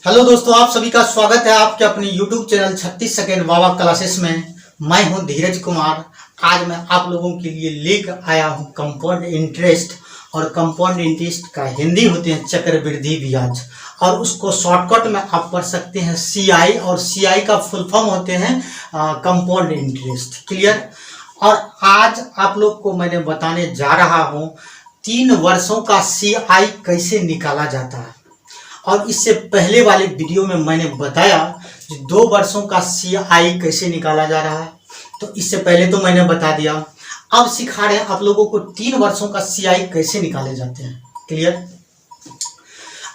Hello दोस्तों, आप सभी का स्वागत है आपके अपने YouTube चैनल 36 सेकंड बाबा क्लासेस में। मैं हूं धीरज कुमार। आज मैं आप लोगों के लिए लेकर आया हूं कंपाउंड इंटरेस्ट। और कंपाउंड इंटरेस्ट का हिंदी होते हैं चक्रवृद्धि ब्याज, और उसको शॉर्टकट में आप पढ़ सकते हैं CI, और CI का फुल फॉर्म होते हैं कंपाउंड इंटरेस्ट। क्लियर। और आज आप लोग को मैंने बताने जा रहा हूं 3 वर्षों का CI कैसे निकाला जाता है। और इससे पहले वाले वीडियो में मैंने बताया कि 2 वर्षों का CI कैसे निकाला जा रहा है, तो इससे पहले तो मैंने बता दिया। अब सिखा रहे हैं आप लोगों को 3 वर्षों का CI कैसे निकाले जाते हैं। क्लियर।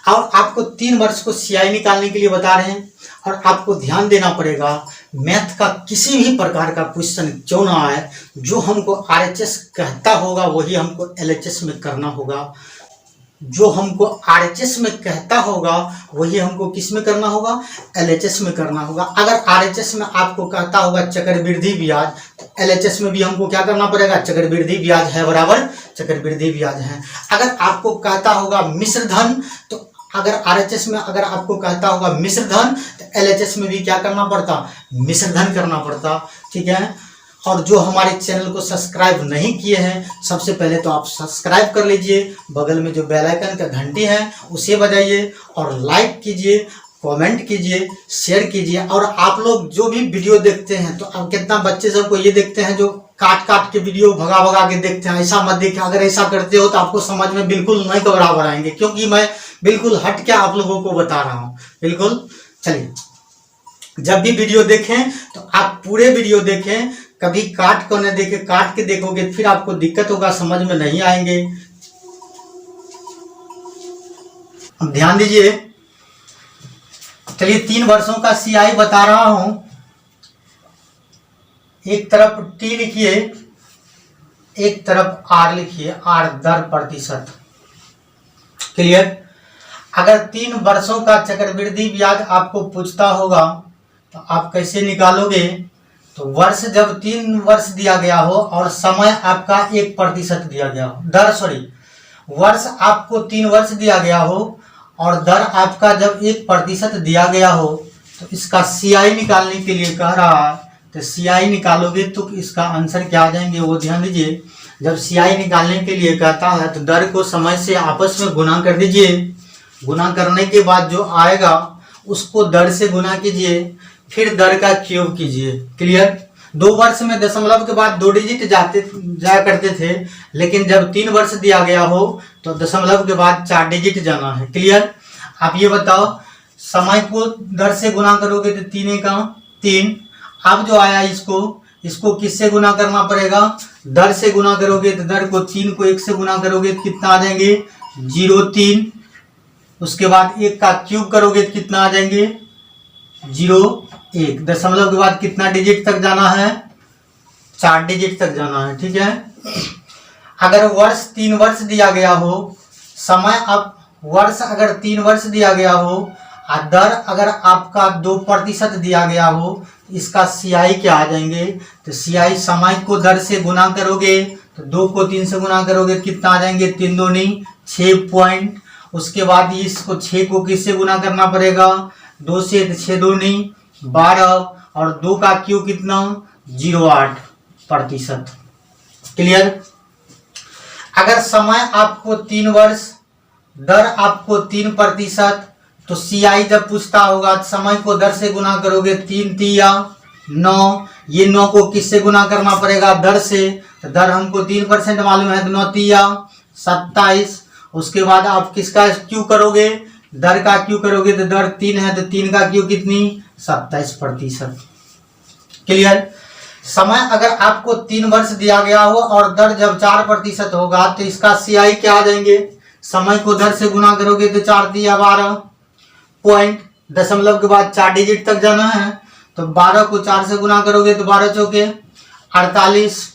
और आपको 3 वर्ष को CI निकालने के लिए बता रहे हैं, और आपको ध्यान देना पड़ेगा मैथ का किसी भी प्रकार का क्वेश्चन क्यों ना आए, जो हमको RHS कहता होगा वही हमको LHS में करना होगा। जो हमको RHS में कहता होगा वही हमको किस में करना होगा, LHS में करना होगा। अगर RHS में आपको कहता होगा चक्रवृद्धि ब्याज, तो LHS में भी हमको क्या करना पड़ेगा, चक्रवृद्धि ब्याज है बराबर चक्रवृद्धि ब्याज है। अगर आपको कहता होगा मिश्र धन, तो अगर RHS में अगर आपको कहता होगा मिश्र धन, तो LHS में भी क्या करना पड़ता, मिश्र धन करना पड़ता। ठीक है। और जो हमारे चैनल को सब्सक्राइब नहीं किए हैं, सबसे पहले तो आप सब्सक्राइब कर लीजिए, बगल में जो बेल आइकन का घंटी है उसे बजाइए, और लाइक कीजिए, कमेंट कीजिए, शेयर कीजिए। और आप लोग जो भी वीडियो देखते हैं, तो अब कितना बच्चे सबको ये देखते हैं जो काट काट के वीडियो भगा भगा के देखते हैं, ऐसा मत देखिए। अगर ऐसा करते हो तो आपको समझ में बिल्कुल नहीं बराबर आएंगे, क्योंकि मैं बिल्कुल हट के आप लोगों को बता रहा हूँ। बिल्कुल। चलिए, जब भी वीडियो देखें तो आप पूरे वीडियो देखें, कभी काट कर न देखें। काट के देखोगे फिर आपको दिक्कत होगा, समझ में नहीं आएंगे। अब ध्यान दीजिए। चलिए, 3 वर्षों का CI बता रहा हूं। एक तरफ T लिखिए, एक तरफ R लिखिए, R दर प्रतिशत। क्लियर। अगर 3 वर्षों का चक्रवृद्धि ब्याज आपको पूछता होगा तो आप कैसे निकालोगे, तो वर्ष जब 3 वर्ष दिया गया हो और समय आपका 1% दिया गया हो, वर्ष आपको 3 वर्ष दिया गया हो और दर आपका जब 1% दिया गया हो, तो इसका CI निकालने के लिए कह रहा है। तो CI निकालोगे तो इसका आंसर क्या आ जाएंगे वो ध्यान दीजिए। जब CI निकालने के लिए कहता है तो दर को समय से आपस में गुना कर दीजिए। गुना करने के बाद जो आएगा उसको दर से गुना कीजिए, फिर दर का क्यूब कीजिए। क्लियर। 2 वर्ष में दशमलव के बाद 2 डिजिट जाया करते थे, लेकिन जब 3 वर्ष दिया गया हो तो दशमलव के बाद 4 डिजिट जाना है। क्लियर। आप ये बताओ, समय को दर से गुना करोगे तो 3 का 3। अब जो आया इसको किससे गुना करना पड़ेगा, दर से गुना करोगे तो दर को 3 को 1 से गुना करोगे तो कितना आ जाएंगे, 0.3। उसके बाद 1 का क्यूब करोगे तो कितना आ जाएंगे, 0.1। दशमलव के बाद कितना डिजिट तक जाना है, 4 डिजिट तक जाना है। ठीक है। अगर वर्ष 3 वर्ष दिया गया हो, समय अब वर्ष अगर 3 वर्ष दिया गया हो और दर अगर आपका 2% दिया गया हो, इसका CI क्या आ जाएंगे, तो CI समय को दर से गुना करोगे तो 2 को 3 से गुना करोगे तो कितना आ जाएंगे, 3 दूनी 6 पॉइंट। उसके बाद इसको 6 को किससे गुना करना पड़ेगा, 2 से, 6 दूनी 12, और 2 का क्यूब कितना, 0.8%। क्लियर। अगर समय आपको 3 वर्ष, दर आपको 3%, तो CI जब पूछता होगा समय को दर से गुना करोगे, 3 तिया 9। ये 9 को किससे गुना करना पड़ेगा, दर से। तो दर हमको 3% मालूम है, तो 9 तिया 27। उसके बाद आप किसका क्यू करोगे, दर का क्यू करोगे, तो दर 3 है तो 3 का क्यू कितनी, 27%। क्लियर। समय अगर आपको 3 वर्ष दिया गया हो और दर जब 4% होगा, तो इसका CI क्या आ जाएंगे, समय को दर से गुना करोगे तो 4 दिया 12 पॉइंट। दशमलव के बाद 4 डिजिट तक जाना है, तो 12 को 4 से गुना करोगे तो 12 चौके 48।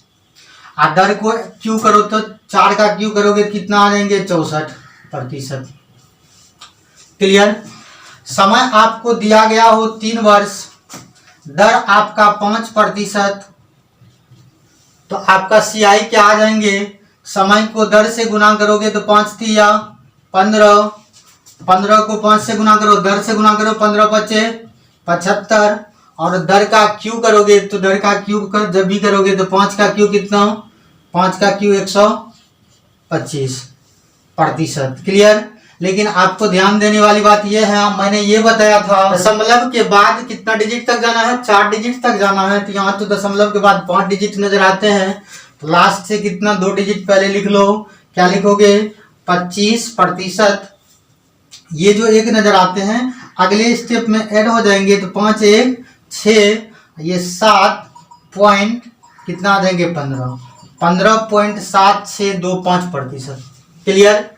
और दर को क्यू करो तो 4 का क्यू करोगे कितना आ जाएंगे, 64%। क्लियर। समय आपको दिया गया हो 3 वर्ष, दर आपका 5%, तो आपका CI क्या आ जाएंगे, समय को दर से गुना करोगे तो 5 तिया 15, 15 को 5 से गुना करो, दर से गुना करो, 15 पचे 75, और दर का क्यू करोगे तो दर का क्यूब कर जब भी करोगे तो 5 का क्यू कितना, 5 का क्यू 125%। क्लियर। लेकिन आपको ध्यान देने वाली बात यह है, मैंने ये बताया था दशमलव के बाद कितना डिजिट तक जाना है, 4 डिजिट तक जाना है। तो यहाँ तो दशमलव के बाद 5 डिजिट नजर आते हैं, तो लास्ट से कितना 2 डिजिट पहले लिख लो। क्या लिखोगे, 25%। ये जो एक नजर आते हैं अगले स्टेप में ऐड हो जाएंगे, तो 5 1 6, ये 7 पॉइंट कितना आ जाएंगे, 15.7625%। क्लियर।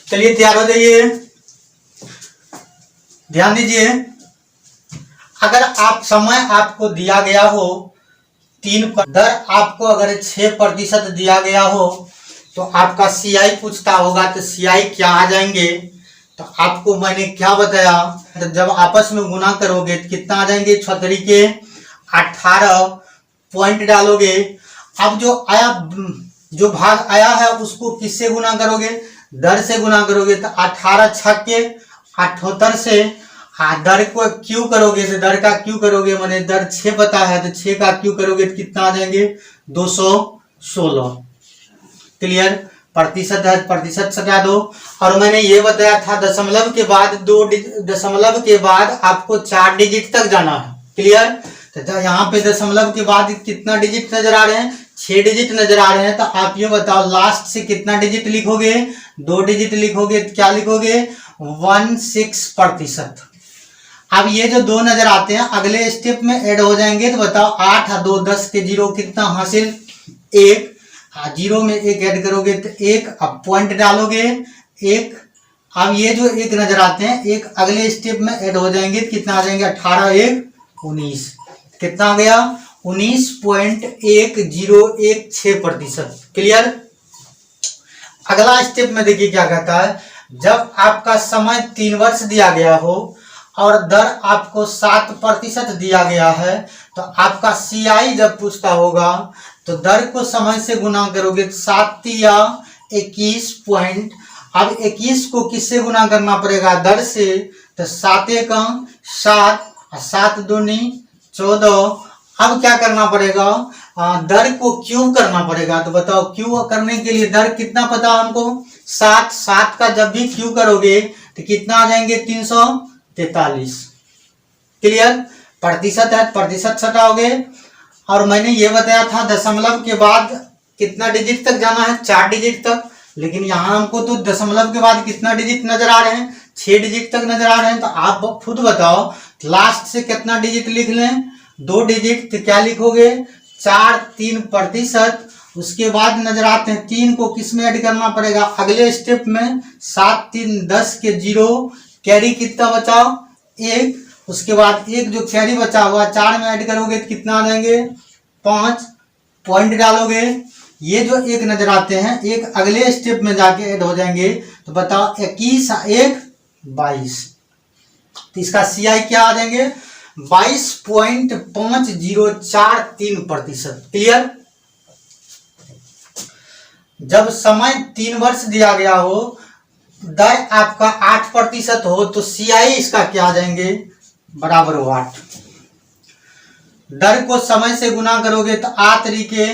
चलिए तैयार हो जाइए। ध्यान दीजिए, अगर आप समय आपको दिया गया हो 3 दर आपको अगर 6% दिया गया हो तो आपका CI पूछता होगा, तो CI क्या आ जाएंगे। तो आपको मैंने क्या बताया, तो जब आपस में गुना करोगे तो कितना आ जाएंगे, 6 के 18 पॉइंट डालोगे। अब जो आया, जो भाग आया है उसको किससे गुना करोगे, दर से गुना करोगे। तो 18 6 के 78 से दर को क्यू करोगे, तो दर का क्यू करोगे, मैंने दर 6 पता है तो 6 का क्यू करोगे तो कितना आ जाएंगे, 216। क्लियर। प्रतिशत है, प्रतिशत सटा दो। और मैंने ये बताया था दशमलव के बाद दशमलव के बाद आपको 4 डिजिट तक जाना है। क्लियर। तो यहाँ पे दशमलव के बाद कितना डिजिट नजर आ रहे हैं, 6 डिजिट नजर आ रहे हैं। तो आप ये बताओ लास्ट से कितना डिजिट लिखोगे, 2 डिजिट लिखोगे। तो क्या लिखोगे, 16%। अब ये जो 2 नजर आते हैं अगले स्टेप में ऐड हो जाएंगे। तो बताओ 8 और 2 10 के 0 कितना हासिल, 1। 0 में 1 ऐड करोगे तो 1, अब पॉइंट डालोगे 1। अब ये जो 1 नजर आते हैं 1 अगले स्टेप में ऐड हो जाएंगे तो कितना आ जाएंगे, 18 1 19। कितना आ गया, 19.1016%। क्लियर। अगला स्टेप में देखिए क्या कहता है, जब आपका समय 3 वर्ष दिया गया हो और दर आपको 7% दिया गया है, तो आपका CI जब पूछता होगा तो दर को समय से गुना करोगे, 7 या 21 पॉइंट। अब 21 को किससे गुना करना पड़ेगा, दर से। तो 7 1 7, 7 2 14। अब क्या करना पड़ेगा, दर को क्यूब करना पड़ेगा। तो बताओ क्यूब करने के लिए दर कितना पता हमको, 7। 7 का जब भी क्यूब करोगे तो कितना आ जाएंगे, 343। क्लियर। प्रतिशत है, प्रतिशत सटाओगे। और मैंने ये बताया था दशमलव के बाद कितना डिजिट तक जाना है, 4 डिजिट तक। लेकिन यहाँ हमको तो दशमलव के बाद कितना डिजिट नजर आ रहे हैं, 6 डिजिट तक नजर आ रहे हैं। तो आप खुद बताओ लास्ट से कितना डिजिट लिख लें, 2 डिजिट। तो क्या लिखोगे, 4 3%। उसके बाद नजर आते हैं 3 को किस में ऐड करना पड़ेगा, अगले स्टेप में। 7 3 10 के 0, कैरी कितना बचाओ, 1। उसके बाद 1 जो कैरी बचा हुआ 4 में ऐड करोगे तो कितना आ जाएंगे, 5 पॉइंट डालोगे। ये जो 1 नजर आते हैं 1 अगले स्टेप में जाके ऐड हो जाएंगे। तो बताओ 21 1 22। तो इसका CI क्या आ जाएंगे, 22.5043%। क्लियर। जब समय 3 वर्ष दिया गया हो, दर आपका 8% हो, तो CI इसका क्या आ जाएंगे, बराबर वाट। दर को समय से गुना करोगे तो 8 तरीके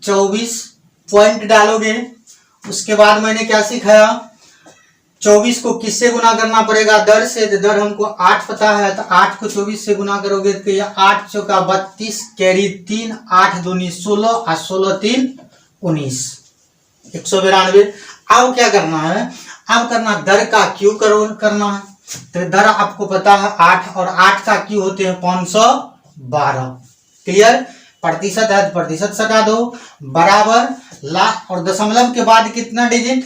24 पॉइंट डालोगे। उसके बाद मैंने क्या सिखाया, 24 को किससे गुना करना पड़ेगा, दर से। तो दर हमको 8 पता है, तो 8 को 24 से गुना करोगे तो ये 8 चौका 32, कैरी 3, 8 दूनी 16 और 16 3 19, 192। अब क्या करना है, अब करना दर का क्यू करना है। तो दर आपको पता है 8 और 8 का क्यू होते हैं 512। क्लियर। प्रतिशत है, प्रतिशत सटा दो, बराबर ला। और दशमलव के बाद कितना डिजिट,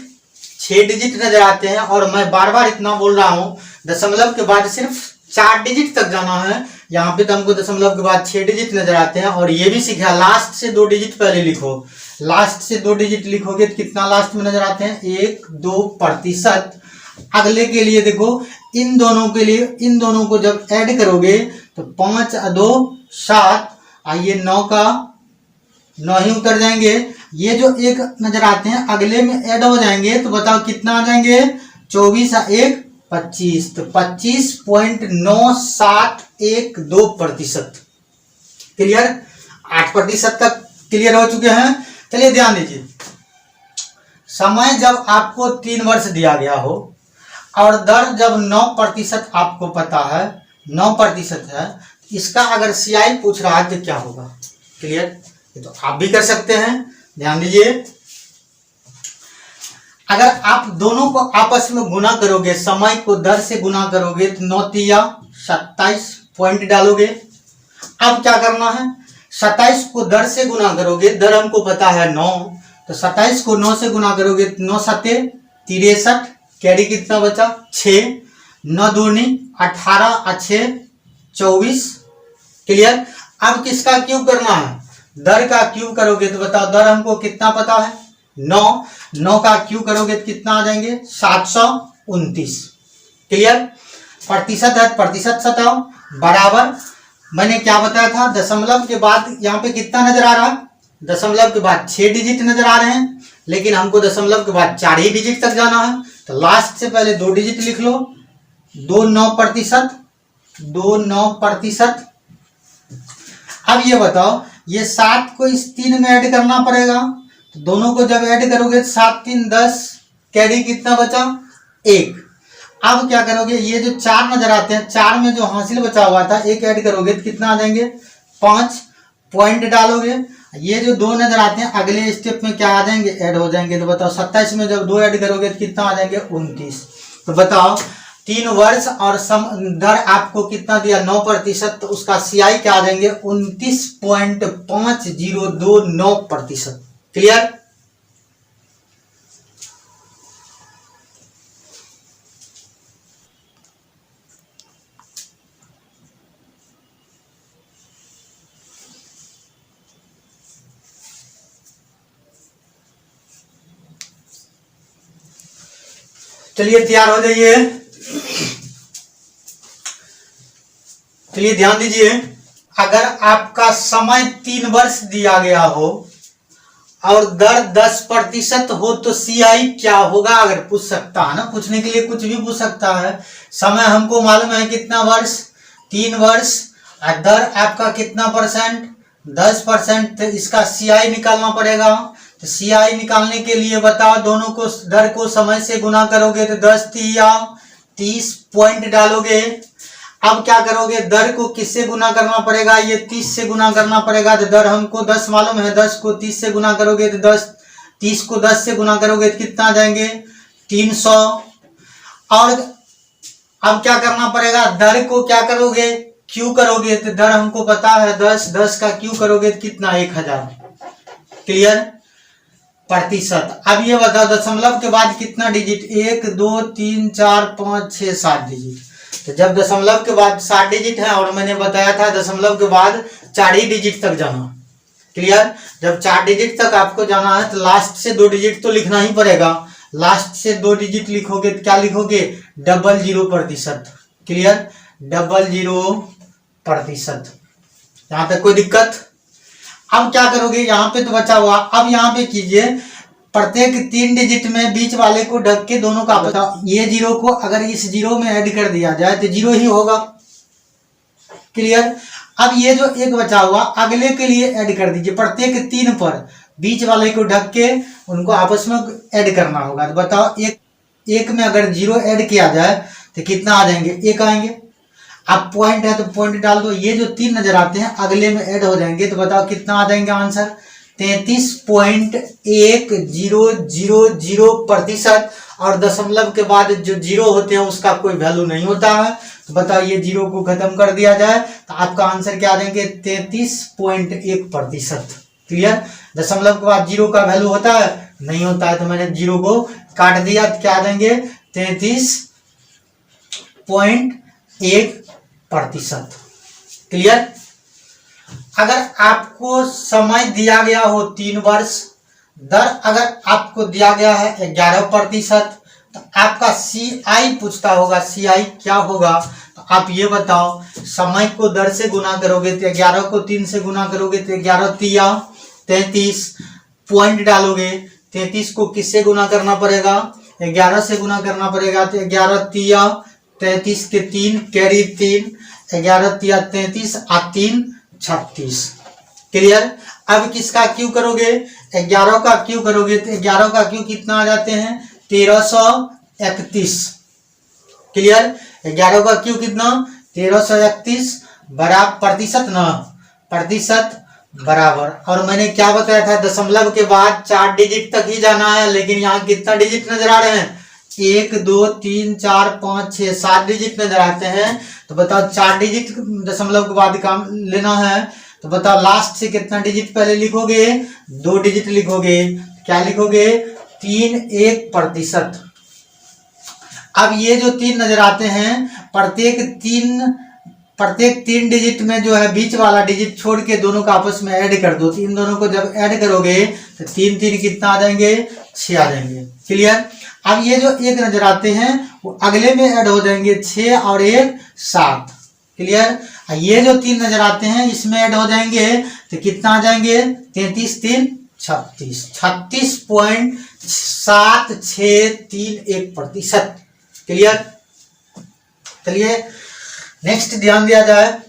6 डिजिट नजर आते हैं। और मैं बार बार इतना बोल रहा हूं, दशमलव के बाद सिर्फ 4 डिजिट तक जाना है। यहाँ पे तो हमको दशमलव के बाद 6 डिजिट नजर आते हैं। और ये भी सीखा, लास्ट से 2 डिजिट पहले लिखो। लास्ट से 2 डिजिट लिखोगे तो कितना लास्ट में नजर आते हैं, 1 2%। अगले के लिए देखो, इन दोनों के लिए, इन दोनों को जब ऐड करोगे तो 5 और 2 7, ये 9 का 9 ही उतर जाएंगे। ये जो एक नजर आते हैं अगले में ऐड हो जाएंगे तो बताओ कितना आ जाएंगे, 24 और 1 25, तो 25.9712%। क्लियर, 8% तक क्लियर हो चुके हैं। चलिए ध्यान दीजिए, समय जब आपको 3 वर्ष दिया गया हो और दर जब 9% आपको पता है, 9% है, इसका अगर सीआई पूछ रहा है तो क्या होगा। क्लियर, ये तो आप भी कर सकते हैं। ध्यान दीजिए, अगर आप दोनों को आपस में गुना करोगे, समय को दर से गुना करोगे तो 9 तिया 27 पॉइंट डालोगे। अब क्या करना है, 27 को दर से गुना करोगे, दर हमको पता है 9, तो 27 को 9 से गुना करोगे, 9 7 63, कैरी कितना बचा 6, 9 दूनी 18 और 6 24। क्लियर, अब किसका क्यूब करना है, दर का क्यूब करोगे तो बताओ दर हमको कितना पता है 9, 9 का क्यूब करोगे तो कितना आ जाएंगे 729। क्लियर, प्रतिशत है, प्रतिशत सताओ बराबर, मैंने क्या बताया था, दशमलव के बाद यहाँ पे कितना नजर आ रहा है, दशमलव के बाद 6 डिजिट नजर आ रहे हैं, लेकिन हमको दशमलव के बाद 4 ही डिजिट तक जाना है, तो लास्ट से पहले 2 डिजिट लिख लो, 29%, 29%। अब ये बताओ, ये 7 को इस 3 में ऐड करना पड़ेगा, तो दोनों को जब ऐड करोगे 7 3 10, कैरी कितना बचा 1। अब क्या करोगे, ये जो 4 नजर आते हैं, 4 में जो हासिल बचा हुआ था 1 ऐड करोगे तो कितना आ जाएंगे 5 पॉइंट डालोगे। ये जो 2 नजर आते हैं अगले स्टेप में क्या आ जाएंगे, ऐड हो जाएंगे, तो बताओ 27 में जब 2 ऐड करोगे तो कितना आ जाएंगे 29। तो बताओ 3 वर्ष और दर आपको कितना दिया 9%, तो उसका सीआई क्या आ जाएंगे 29.5029%। क्लियर, चलिए तैयार हो जाइए। चलिए ध्यान दीजिए, अगर आपका समय 3 वर्ष दिया गया हो और दर 10% हो तो सीआई क्या होगा, अगर पूछ सकता है ना, पूछने के लिए कुछ भी पूछ सकता है। समय हमको मालूम है कितना वर्ष, 3 वर्ष, और दर आपका कितना परसेंट 10%, तो इसका सीआई निकालना पड़ेगा। तो सीआई निकालने के लिए बताओ, दोनों को दर को समय से गुना करोगे तो 10 तिया 30 पॉइंट डालोगे। अब क्या करोगे, दर को किससे गुना करना पड़ेगा, ये 30 से गुना करना पड़ेगा, तो दर हमको 10 मालूम है, 10 को 30 से गुना करोगे तो 30 को 10 से गुना करोगे तो कितना आ जाएंगे 300। और अब क्या करना पड़ेगा, दर को क्या करोगे क्यू करोगे, तो दर हमको पता है 10, 10 का क्यू करोगे तो कितना 1000। क्लियर, प्रतिशत। अब ये बताओ दशमलव के बाद कितना डिजिट, 1 2 3 4 5 6 7 डिजिट। तो जब दशमलव के बाद 7 डिजिट है, और मैंने बताया था दशमलव के बाद 4 ही डिजिट तक जाना। क्लियर, जब 4 डिजिट तक आपको जाना है तो लास्ट से 2 डिजिट तो लिखना ही पड़ेगा। लास्ट से 2 डिजिट लिखोगे तो क्या लिखोगे 00%। क्लियर, 00%। यहां तक कोई दिक्कत। अब क्या करोगे, यहाँ पे तो बचा हुआ, अब यहाँ पे कीजिए, प्रत्येक 3 डिजिट में बीच वाले को ढक के दोनों का बताओ, ये 0 को अगर इस 0 में ऐड कर दिया जाए तो 0 ही होगा। क्लियर, अब ये जो एक बचा हुआ अगले के लिए ऐड कर दीजिए, प्रत्येक 3 पर बीच वाले को ढक के उनको आपस में ऐड करना होगा। तो बताओ एक में अगर 0 ऐड किया जाए तो कितना आ जाएंगे 1 आएंगे। अब पॉइंट है तो पॉइंट डाल दो, ये जो 3 नजर आते हैं अगले में ऐड हो जाएंगे, तो बताओ कितना आ जाएंगे आंसर 33.1000%। और दशमलव के बाद जो 0 होते हैं उसका कोई वैल्यू नहीं होता है, तो बताओ ये 0 को खत्म कर दिया जाए तो आपका आंसर क्या आ जाएंगे 33.1%। क्लियर, दशमलव के बाद 0 का वैल्यू होता है नहीं होता है, तो मैंने 0 को काट दिया तो क्या आ जाएंगे 33.1%। क्लियर, अगर आपको समय दिया गया हो 3 वर्ष, दर अगर आपको दिया गया है 11%, तो आपका सी आई पूछता होगा, सी आई क्या होगा? तो आप ये बताओ, समय को दर से गुना करोगे तो 11 को 3 से गुना करोगे तो 11 तिया 33, पॉइंट डालोगे, 33 को किससे गुना करना पड़ेगा? 11 से गुना करना पड़ेगा, तो 11 तिया 33 के 3 कैरी 3, 11 तिया 33 और 3 36। क्लियर? अब किसका क्यू करोगे? 11 का क्यू करोगे तो 11 का क्यू कितना आ जाते हैं? 1331। क्लियर? 11 का क्यू कितना? 1331 बराबर प्रतिशत ना, प्रतिशत बराबर। और मैंने क्या बताया था, दशमलव के बाद 4 डिजिट तक ही जाना है, लेकिन यहाँ कितना डिजिट नजर आ रहे हैं? 1 2 3 4 5 6 7 डिजिट नजर आते हैं। तो बताओ 4 डिजिट दशमलव के बाद काम लेना है, तो बताओ लास्ट से कितना डिजिट पहले लिखोगे? 2 डिजिट लिखोगे। क्या लिखोगे? 3.1%। अब ये जो 3 नजर आते हैं, प्रत्येक 3 डिजिट में जो है बीच वाला डिजिट छोड़ के दोनों का आपस में ऐड कर दो। तो इन दोनों को जब ऐड करोगे तो 3 3 कितना आ जाएंगे? 6 आ जाएंगे। क्लियर? अब ये जो 1 नजर आते हैं वो अगले में ऐड हो जाएंगे, 6 और 1 7। क्लियर? ये जो 3 नजर आते हैं इसमें ऐड हो जाएंगे तो कितना आ जाएंगे? 33 3 36, 36.7631%। क्लियर? चलिए नेक्स्ट ध्यान दिया जाए।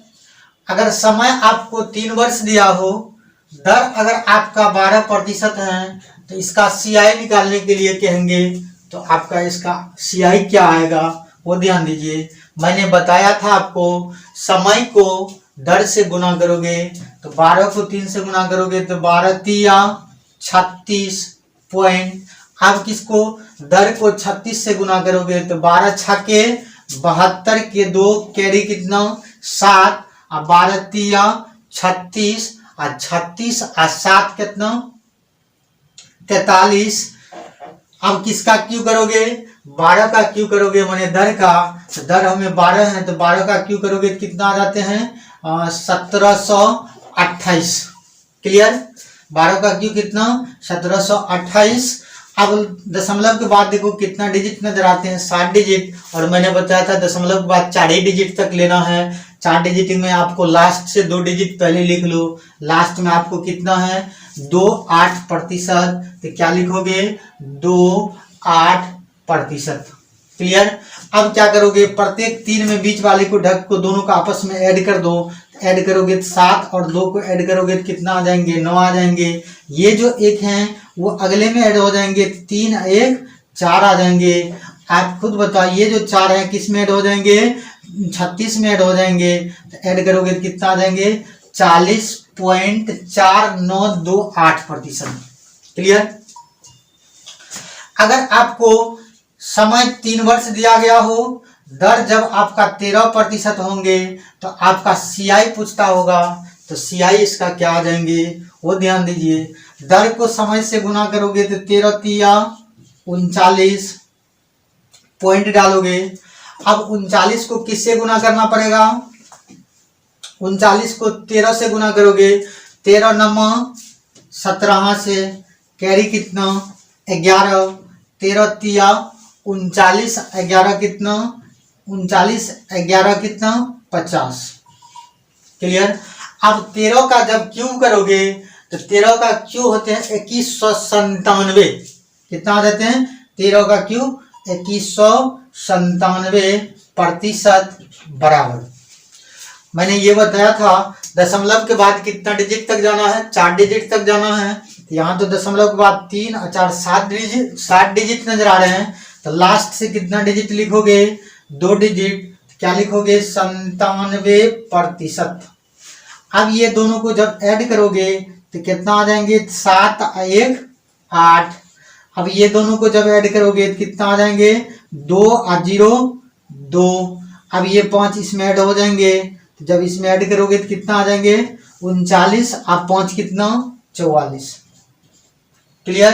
अगर समय आपको 3 वर्ष दिया हो, दर अगर आपका 12% है, तो इसका सीआई निकालने के लिए कहेंगे, तो आपका इसका सीआई क्या आएगा वो ध्यान दीजिए। मैंने बताया था आपको, समय को दर से गुना करोगे तो 12 को 3 से गुना करोगे तो 12 तिया 36 पॉइंट। अब किसको? दर को 36 से गुना करोगे तो 12 छके 72 के 2 कैरी कितना? 7 और 12 तिया 36 और 36 और 7 कितना? 43। अब किसका क्यू करोगे? 12 का क्यू करोगे, माने दर का। तो दर हमें 12 है तो 12 का क्यू करोगे तो कितना आ जाते हैं? 1728। क्लियर? 12 का क्यू कितना? 1728। अब दशमलव के बाद देखो कितना डिजिट नजर आते हैं? 7 डिजिट। और मैंने बताया था दशमलव के बाद 4 ही डिजिट तक लेना है। 4 डिजिट में आपको लास्ट से 2 डिजिट पहले लिख लो। लास्ट में आपको कितना है? 28%। तो क्या लिखोगे? 28%। क्लियर? अब क्या करोगे? प्रत्येक 3 में बीच वाले को ढक को दोनों का आपस में ऐड कर दो। ऐड करोगे 7 और 2 को ऐड करोगे तो कितना आ जाएंगे? 9 आ जाएंगे। ये जो 1 हैं वो अगले में ऐड हो जाएंगे, 3 1 4 आ जाएंगे। आप खुद बताओ ये जो 4 है किस में ऐड हो जाएंगे? 36 में ऐड हो जाएंगे। तो ऐड करोगे तो कितना आ जाएंगे? 40.4928%। क्लियर? अगर आपको समय 3 वर्ष दिया गया हो, दर जब आपका 13% होंगे, तो आपका सीआई पूछता होगा। तो सीआई इसका क्या आ जाएंगे वो ध्यान दीजिए। दर को समय से गुना करोगे तो 13 तिया 39 पॉइंट डालोगे। अब 39 को किससे गुना करना पड़ेगा? 39 को 13 से गुना करोगे, 13 नमा 17 से कैरी कितना? 11, 13 तिया 39, 11 कितना? 39 11 कितना? 50। क्लियर? अब 13 का जब क्यू करोगे तो 13 का क्यू होते हैं 2197। कितना हो जाते हैं? 13 का क्यू 2197% बराबर। मैंने ये बताया था दशमलव के बाद कितना डिजिट तक जाना है? 4 डिजिट तक जाना है। यहाँ तो दशमलव के बाद 3 और 4 7 डिजिट नजर आ रहे हैं। तो लास्ट से कितना डिजिट लिखोगे? 2 डिजिट। क्या लिखोगे? 97%। अब ये दोनों को जब ऐड करोगे तो कितना आ जाएंगे? 7 1 8। अब ये दोनों को जब ऐड करोगे तो कितना आ जाएंगे? 2 और 0 2। अब ये 5 इसमें ऐड हो जाएंगे। तो जब इसमें ऐड करोगे तो कितना आ जाएंगे? 39 और 5 कितना? 44। क्लियर?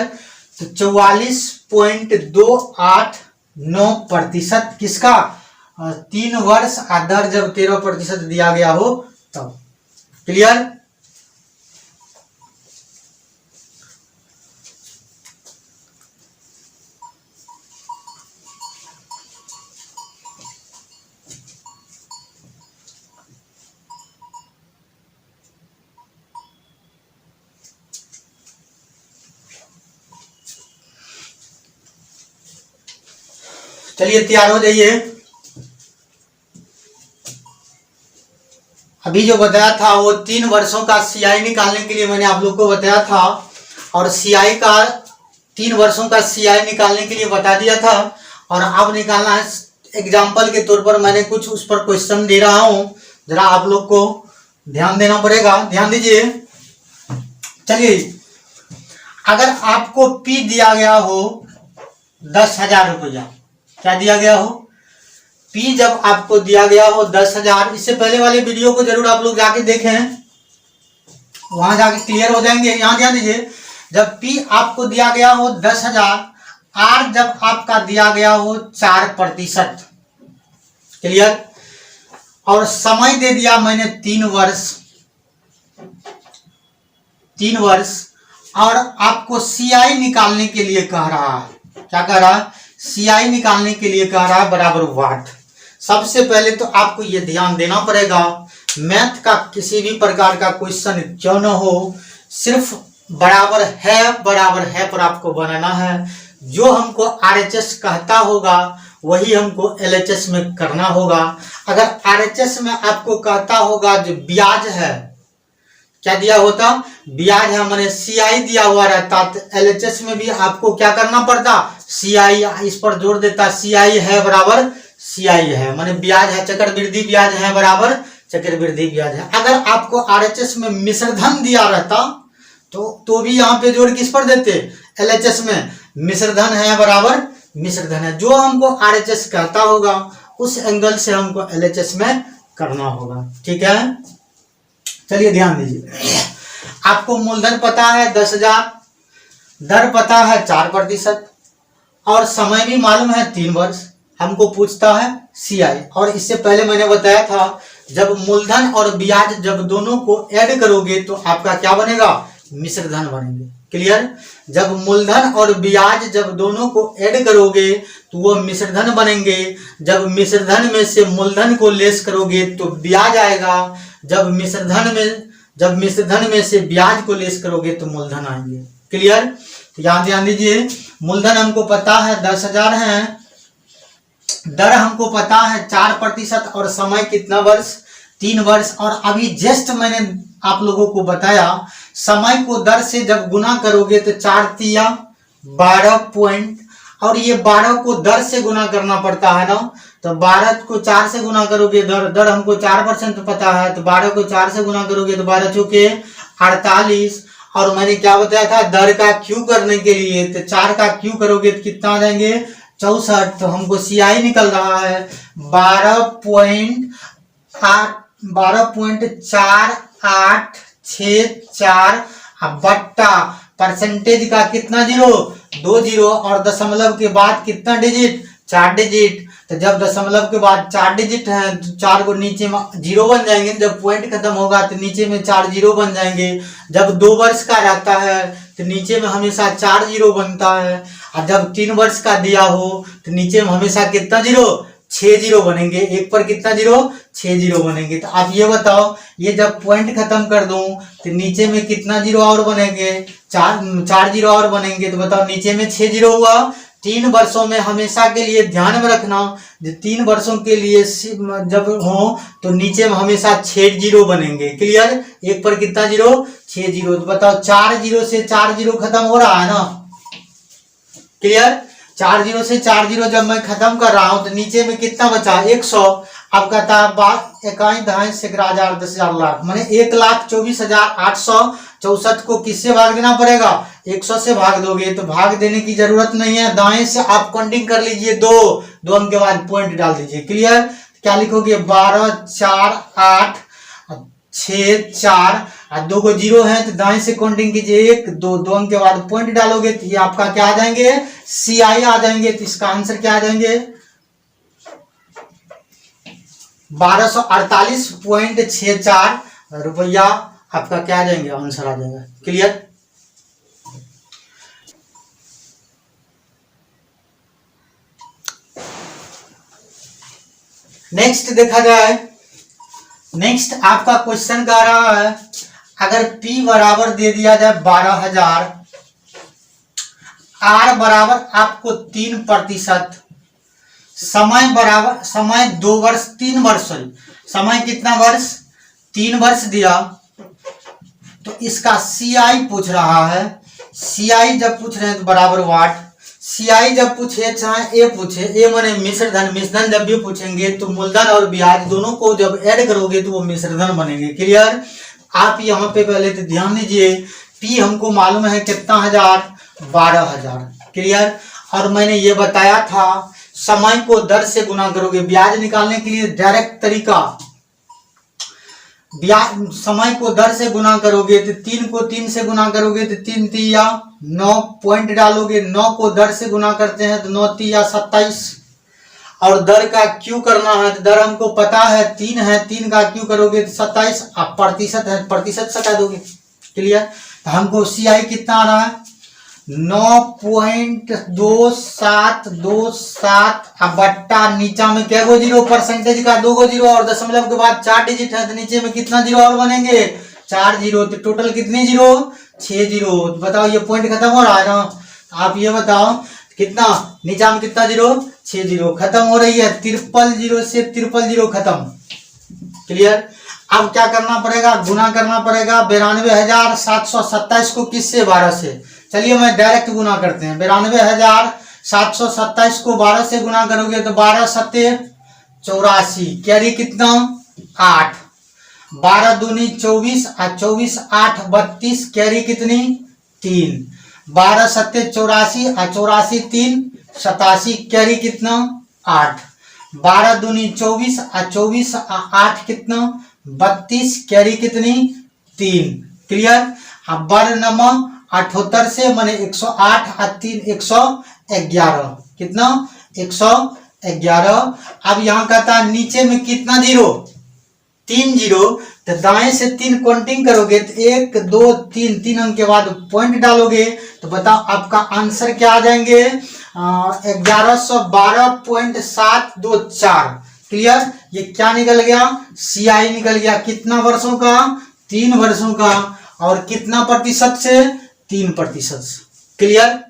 तो 44.289% किसका? 3 वर्ष दर जब 13% दिया गया हो तब। क्लियर? चलिए तैयार हो जाइए। अभी जो बताया था वो 3 वर्षों का सीआई निकालने के लिए मैंने आप लोग को बताया था, और सीआई का 3 वर्षों का सीआई निकालने के लिए बता दिया था। और अब निकालना है एग्जाम्पल के तौर पर, मैंने कुछ उस पर क्वेश्चन दे रहा हूं, जरा आप लोग को ध्यान देना पड़ेगा, ध्यान दीजिए। चलिए, अगर आपको पी दिया गया हो 10,000 रुपया, क्या दिया गया हो, पी जब आपको दिया गया हो 10,000, इससे पहले वाले वीडियो को जरूर आप लोग जाके देखें, वहां जाके क्लियर हो जाएंगे। यहां ध्यान दीजिए, जब पी आपको दिया गया हो 10,000, आर जब आपका दिया गया हो 4%, क्लियर, और समय दे दिया मैंने 3 वर्ष, 3 वर्ष, और आपको सीआई निकालने के लिए कह रहा है, क्या कह रहा है, सीआई निकालने के लिए कह रहा है बराबर वाट। सबसे पहले तो आपको यह ध्यान देना पड़ेगा, मैथ का किसी भी प्रकार का क्वेश्चन क्यों न हो, सिर्फ बराबर है पर आपको बनाना है। जो हमको आरएचएस कहता होगा वही हमको एलएचएस में करना होगा। अगर आरएचएस में आपको कहता होगा जो ब्याज है, क्या दिया होता, ब्याज है, मैंने सीआई दिया हुआ रहता, तो एलएचएस में भी आपको क्या करना पड़ता, सीआई, इस पर जोड़ देता, सीआई है बराबर सीआई है, मैंने ब्याज है, चक्रवृद्धि ब्याज है बराबर चक्रवृद्धि ब्याज है। अगर आपको आरएचएस में मिश्रधन दिया रहता तो भी यहाँ पे जोड़ किस पर देते, एलएचएस में, मिश्रधन है बराबर मिश्रधन है। जो हमको आरएचएस कहता होगा उस एंगल से हमको एलएचएस में करना होगा, ठीक है। चलिए ध्यान दीजिए, आपको मूलधन पता है 10,000, दर पता है 4%, और समय भी मालूम है 3 वर्ष। हमको पूछता है सीआई, और इससे पहले मैंने बताया था जब मूलधन और ब्याज जब दोनों को ऐड करोगे तो आपका क्या बनेगा, मिश्रधन बनेंगे, क्लियर। जब मूलधन और ब्याज जब दोनों को ऐड करोगे तो वो मिश्रधन बनेंगे। जब मिश्रधन में से मूलधन को लेस करोगे तो ब्याज आएगा। जब मिश्रधन में से ब्याज को लेस करोगे तो मूलधन आएंगे, क्लियर। तो यहाँ ध्यान दीजिए, मूलधन हमको पता है 10,000 है, दर हमको पता है 4%, और समय कितना वर्ष, 3 वर्ष। और अभी जस्ट मैंने आप लोगों को बताया, समय को दर से जब गुना करोगे तो 4 तिया 12 पॉइंट, और ये 12 को दर से गुना करना पड़ता है ना, तो 12 को 4 से गुना करोगे, दर हमको 4% पता है, तो 12 को 4 से गुना करोगे तो 12 चौके 48। और मैंने क्या बताया था, दर का क्यू करने के लिए तो 4 का क्यू करोगे तो कितना आ जाएंगे, 64। तो हमको सीआई निकल रहा है 12.4864 बट्टा परसेंटेज का कितना जीरो, 2 जीरो, और दशमलव के बाद कितना डिजिट, 4 डिजिट। तो जब दशमलव के बाद 4 डिजिट है तो 4 को नीचे में जीरो बन जाएंगे, जब पॉइंट खत्म होगा तो नीचे में 4 जीरो बन जाएंगे। जब 2 वर्ष का रहता है तो नीचे में हमेशा 4 जीरो बनता है, और जब 3 वर्ष का दिया हो तो नीचे में हमेशा कितना जीरो, 6 जीरो बनेंगे। एक पर कितना जीरो, 6 जीरो बनेंगे। तो आप ये बताओ, ये जब पॉइंट खत्म कर दूं तो नीचे में कितना जीरो और बनेंगे, 4 जीरो और बनेंगे। तो बताओ, नीचे में 6 जीरो हुआ। 3 वर्षों में हमेशा के लिए ध्यान में रखना, 3 वर्षों के लिए जब हो तो नीचे में हमेशा 6 जीरो बनेंगे, क्लियर। एक पर कितना जीरो, 6 जीरो। तो बताओ, 4 जीरो से 4 जीरो खत्म हो रहा है ना, क्लियर। 4 जीरो से 4 जीरो जब मैं खत्म कर रहा हूं तो नीचे में कितना बचा, 100। अब कहता है 1,22,10,000 10,000 लाख, मैंने 1,24,864 को किससे भाग देना पड़ेगा, 100 से भाग दोगे। तो भाग देने की जरूरत नहीं है, दाएं से आप काउंटिंग कर लीजिए, 2 अंक के बाद पॉइंट डाल दीजिए, क्लियर। क्या लिखोगे, 12 4 8 6 4, 2 को जीरो है तो दाएं से काउंटिंग कीजिए, 1 2 अंक के बाद पॉइंट डालोगे तो ये आपका क्या आ जाएंगे, सीआई आ जाएंगे। तो इसका आंसर क्या आ जाएंगे, 1248.64 रुपया आपका क्या आ जाएंगे, आंसर आ जाएगा, क्लियर। नेक्स्ट देखा जाए, नेक्स्ट आपका क्वेश्चन कह रहा है, अगर P बराबर दे दिया जाए 12,000, R बराबर आपको 3%, समय बराबर, समय 2 वर्ष 3 वर्ष, समय कितना वर्ष, 3 वर्ष दिया। तो इसका CI पूछ रहा है, CI जब पूछ रहे हैं तो बराबर वाट, CI जब पूछे चाहे A पूछे, A माने मिश्रधन, मिश्रधन जब भी पूछेंगे तो मूलधन और ब्याज दोनों को जब ऐड करोगे तो वो मिश्रधन बनेंगे। क्लियर। आप यहाँ पे पहले तो ध्यान दीजिए, P हमको मालूम है कितना हजार, 12,000। क्लियर। और मैंने ये बताया था समय को दर से गुना करोगे, ब्याज निकालने के लिए डायरेक्ट तरीका, ब्याज समय को दर से गुना करोगे तो 3 को 3 से गुना करोगे तो 3 3 9 पॉइंट डालोगे, 9 को दर से गुना करते हैं तो 9 3 27। और दर का क्यू करना है तो दर हमको पता है 3 है, 3 का क्यू करोगे तो 27। अब प्रतिशत है, प्रतिशत सटा दोगे। क्लियर। तो हमको CI कितना आ रहा है, 9.2727 अब बट्टा नीचा में क्या गो जीरो, परसेंटेज का 2 गो जीरो और दशमलव के बाद 4 डिजिट है तो नीचे में कितना जीरो और बनेंगे, 4 जीरो। तो टोटल कितने जीरो, 6 जीरो। बताओ ये पॉइंट खत्म हो रहा है ना। आप ये बताओ कितना, नीचा में कितना जीरो, 6 जीरो। खत्म हो रही है, 53 जीरो से 53 जीरो खत्म। क्लियर। अब क्या करना पड़ेगा, गुना करना पड़ेगा 92,727 को किससे, 12 से। चलिए मैं डायरेक्ट गुना करते हैं, 92,727 को 12 से गुना करोगे तो 12 सत्ते 84, कैरी कितना 8, 12 दूनी 24 और 24 8 32, कैरी कितनी 3, 12 सत्ते 84 और 84 3 87, कैरी कितना 8, 12 दूनी 24 और 24 और 8 कितना 32, कैरी कितनी 3। क्लियर। अब बर नंबर 78 से माने 108 और 3 111, कितना 111। अब यहाँ कहता है नीचे में कितना जीरो, 3 जीरो। तो दाएं से 3 काउंटिंग करोगे तो 1 2 3, 3 अंक के बाद पॉइंट डालोगे तो बताओ आपका आंसर क्या आ जाएंगे, 1112.724। क्लियर। ये क्या निकल गया, CI निकल गया। कितना वर्षों का, 3 वर्षों का। और कितना प्रतिशत से, 3%। क्लियर।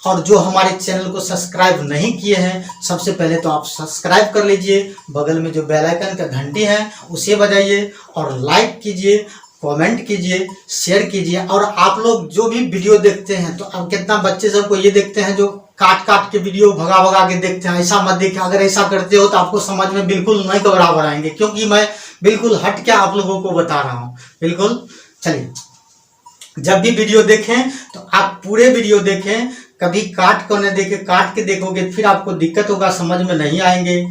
और जो हमारे चैनल को सब्सक्राइब नहीं किए हैं, सबसे पहले तो आप सब्सक्राइब कर लीजिए, बगल में जो बेल आइकन का घंटी है उसे बजाइए और लाइक कीजिए, कमेंट कीजिए, शेयर कीजिए। और आप लोग जो भी वीडियो देखते हैं तो अब कितना बच्चे सबको ये देखते हैं जो काट काट के वीडियो भगा भगा के देखते हैं, ऐसा मत देखिए। अगर ऐसा करते हो तो आपको समझ में बिल्कुल नहीं बराबर आएंगे, क्योंकि मैं बिल्कुल हट के आप लोगों को बता रहा हूँ। बिल्कुल। चलिए, जब भी वीडियो देखें तो आप पूरे वीडियो देखें, कभी काट कर न देखें। काट के देखोगे फिर आपको दिक्कत होगा, समझ में नहीं आएंगे।